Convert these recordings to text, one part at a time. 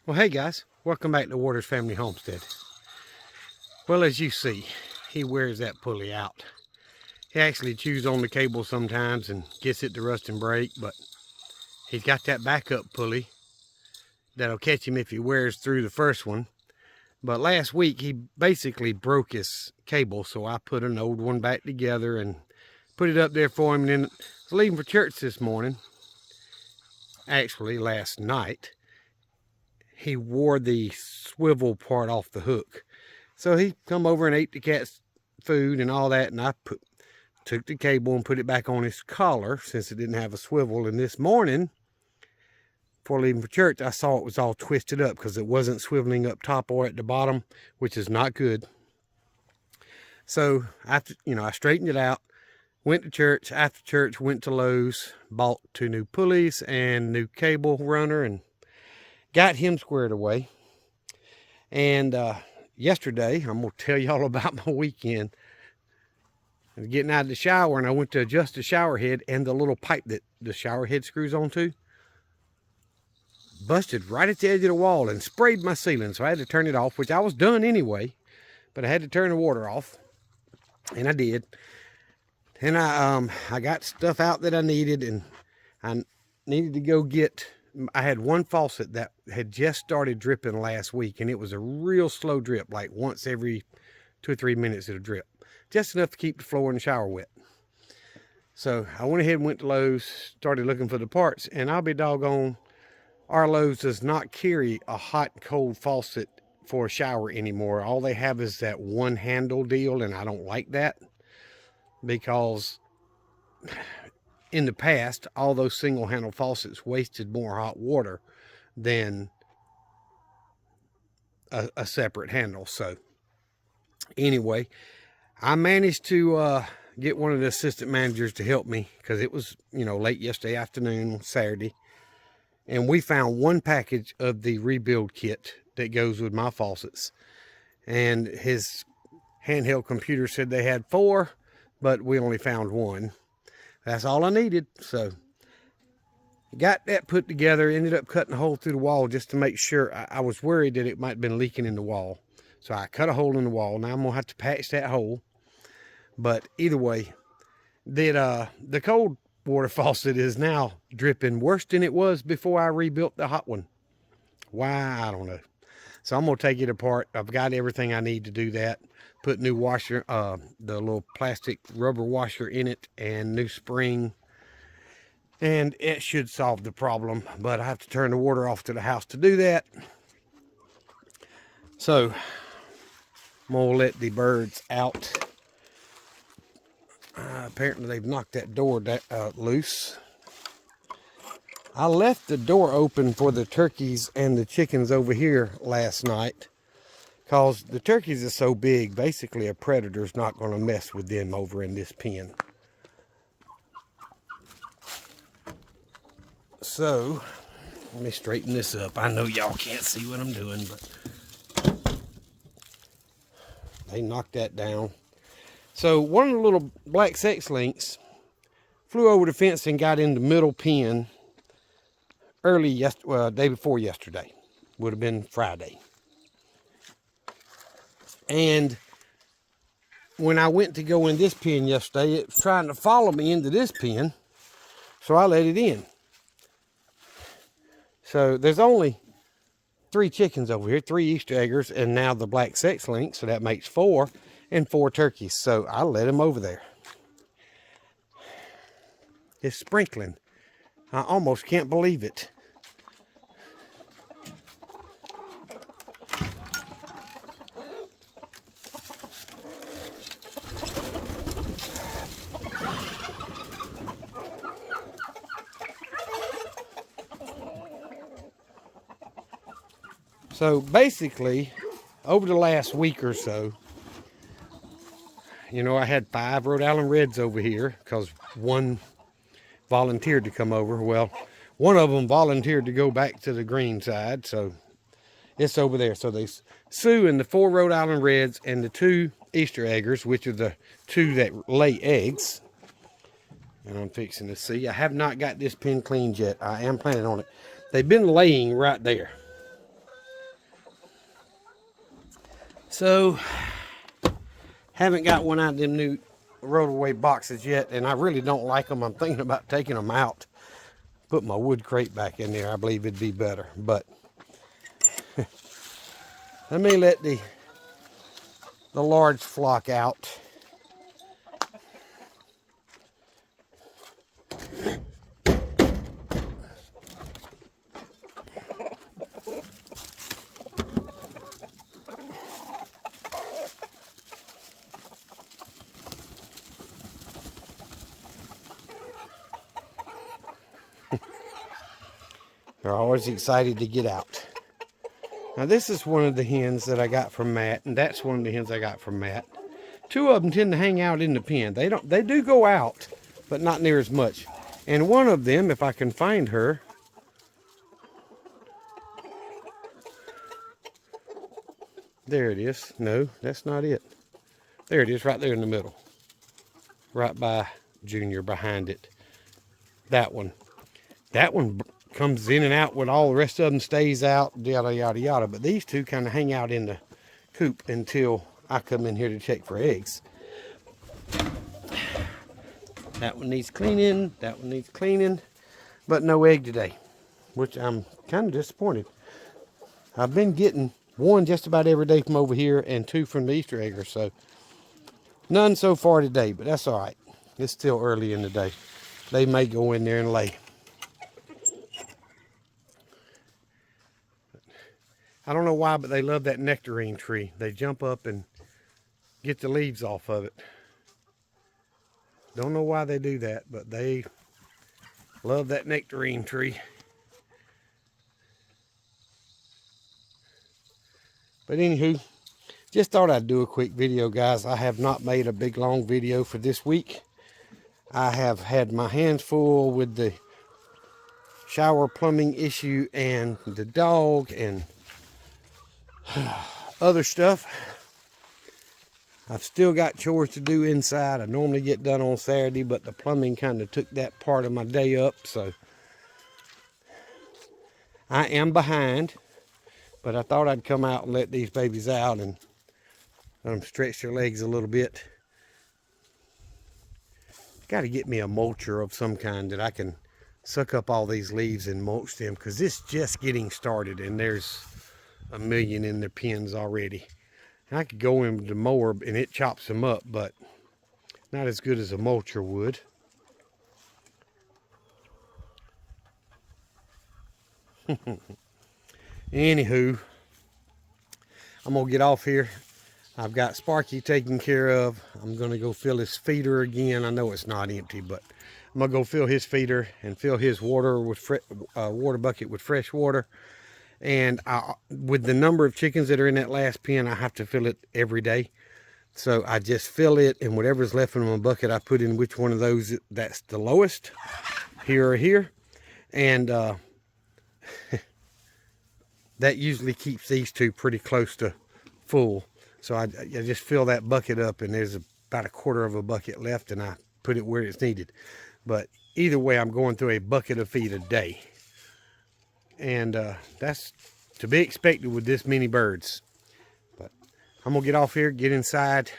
Well, hey guys, welcome back to Waters Family Homestead. Well, as you see, he wears that pulley out. He actually chews on the cable sometimes and gets it to rust and break, but he's got that backup pulley that'll catch him if he wears through the first one. But last week he basically broke his cable, so I put an old one back together and put it up there for him. And then I was leaving for church this morning, actually last night. He wore the swivel part off the hook. So he come over and ate the cat's food and all that, and I took the cable and put it back on his collar since it didn't have a swivel. And this morning, before leaving for church, I saw it was all twisted up because it wasn't swiveling up top or at the bottom, which is not good. So after, I straightened it out, went to church. After church, went to Lowe's, bought 2 new pulleys and new cable runner, and got him squared away. And yesterday, I'm going to tell y'all about my weekend. I was getting out of the shower, and I went to adjust the shower head, and the little pipe that the shower head screws onto busted right at the edge of the wall and sprayed my ceiling. So I had to turn it off, which I was done anyway, but I had to turn the water off, and I did. And I got stuff out that I needed, and I needed to go get. I had one faucet that had just started dripping last week, and it was a real slow drip, like once every 2 or 3 minutes it'll drip. Just enough to keep the floor in the shower wet. So I went ahead and went to Lowe's, started looking for the parts, and I'll be doggone, our Lowe's does not carry a hot and cold faucet for a shower anymore. All they have is that one handle deal, and I don't like that because in the past, all those single handle faucets wasted more hot water than a separate handle. So anyway, I managed to get one of the assistant managers to help me because it was, late yesterday afternoon, Saturday. And we found one package of the rebuild kit that goes with my faucets. And his handheld computer said they had 4, but we only found 1. That's all I needed. So got that put together, ended up cutting a hole through the wall just to make sure. I was worried that it might have been leaking in the wall. So I cut a hole in the wall. Now I'm going to have to patch that hole. But either way, the cold water faucet is now dripping worse than it was before I rebuilt the hot one. Why? I don't know. So I'm going to take it apart. I've got everything I need to do that. Put new washer, the little plastic rubber washer in it, and new spring. And it should solve the problem. But I have to turn the water off to the house to do that. So I'm going to let the birds out. Apparently they've knocked that door loose. I left the door open for the turkeys and the chickens over here last night because the turkeys are so big, basically a predator's not going to mess with them over in this pen. So, let me straighten this up. I know y'all can't see what I'm doing, but they knocked that down. So, one of the little black sex lynx flew over the fence and got in the middle pen day before yesterday. Would have been Friday. And when I went to go in this pen yesterday, it was trying to follow me into this pen, so I let it in. So there's only 3 chickens over here, 3 Easter eggers, and now the black sex lynx, so that makes 4, and 4 turkeys. So I let them over there. It's sprinkling. I almost can't believe it. So basically, over the last week or so, I had 5 Rhode Island Reds over here because one volunteered to come over. Well, one of them volunteered to go back to the green side, so it's over there. So there's Sue and the 4 Rhode Island Reds and the 2 Easter eggers, which are the 2 that lay eggs. And I'm fixing to see. I have not got this pen cleaned yet. I am planning on it. They've been laying right there. So, haven't got one out of them new roll-away boxes yet, and I really don't like them. I'm thinking about taking them out. Put my wood crate back in there. I believe it'd be better. But let me let the large flock out. They're always excited to get out. Now this is one of the hens that I got from Matt, and that's one of the hens I got from Matt. Two of them tend to hang out in the pen. They do go out, but not near as much. And one of them, if I can find her, there it is. No, that's not it. There it is, right there in the middle. Right by Junior, behind it. That one. That one comes in and out when all the rest of them stays out, yada, yada, yada. But these two kind of hang out in the coop until I come in here to check for eggs. That one needs cleaning. That one needs cleaning. But no egg today, which I'm kind of disappointed. I've been getting one just about every day from over here and two from the Easter egger. So none so far today, but that's all right. It's still early in the day. They may go in there and lay. I don't know why, but they love that nectarine tree. They jump up and get the leaves off of it. Don't know why they do that, but they love that nectarine tree. But anywho, just thought I'd do a quick video, guys. I have not made a big long video for this week. I have had my hands full with the shower plumbing issue and the dog and other stuff. I've still got chores to do inside. I normally get done on Saturday, but the plumbing kind of took that part of my day up, so I am behind. But I thought I'd come out and let these babies out and let them stretch their legs a little bit. Got to get me a mulcher of some kind that I can suck up all these leaves and mulch them, because it's just getting started and there's a million in their pens already. I could go in with the mower and it chops them up, but not as good as a mulcher would. Anywho, I'm gonna get off here. I've got Sparky taken care of. I'm gonna go fill his feeder again. I know it's not empty, but I'm gonna go fill his feeder and fill his water with water bucket with fresh water. And with the number of chickens that are in that last pen, I have to fill it every day. So I just fill it, and whatever's left in my bucket, I put in which one of those that's the lowest, here or here. And that usually keeps these two pretty close to full. So I just fill that bucket up, and there's about a quarter of a bucket left, and I put it where it's needed. But either way, I'm going through a bucket of feed a day. And that's to be expected with this many birds. But I'm gonna get off here, get inside.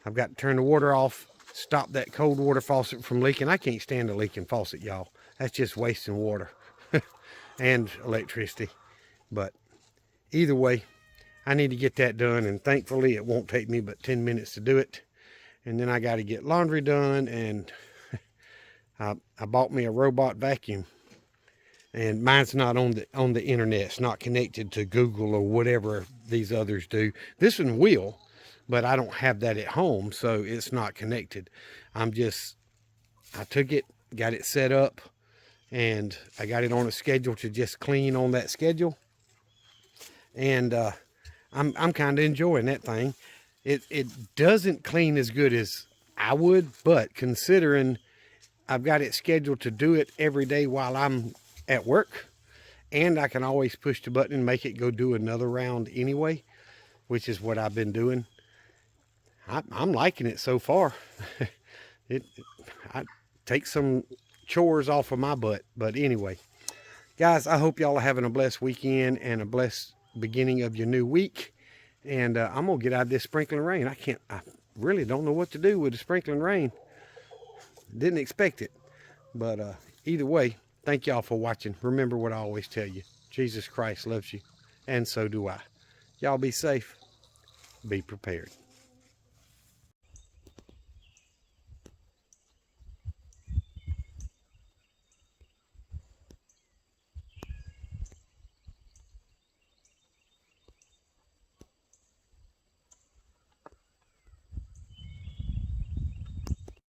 I've got to turn the water off, stop that cold water faucet from leaking. I can't stand a leaking faucet, y'all. That's just wasting water and electricity. But either way, I need to get that done, and thankfully it won't take me but 10 minutes to do it. And then I got to get laundry done, and I bought me a robot vacuum. And mine's not on the internet. It's not connected to Google or whatever these others do. This one will, but I don't have that at home, so it's not connected. I took it, got it set up, and I got it on a schedule to just clean on that schedule. And I'm kind of enjoying that thing. It doesn't clean as good as I would, but considering I've got it scheduled to do it every day while I'm at work, and I can always push the button and make it go do another round anyway, which is what I've been doing. I'm liking it so far. I take some chores off of my butt. But anyway, guys, I hope y'all are having a blessed weekend and a blessed beginning of your new week. And I'm going to get out of this sprinkling rain. I really don't know what to do with the sprinkling rain. Didn't expect it. But either way, thank y'all for watching. Remember what I always tell you. Jesus Christ loves you, and so do I. Y'all be safe. Be prepared.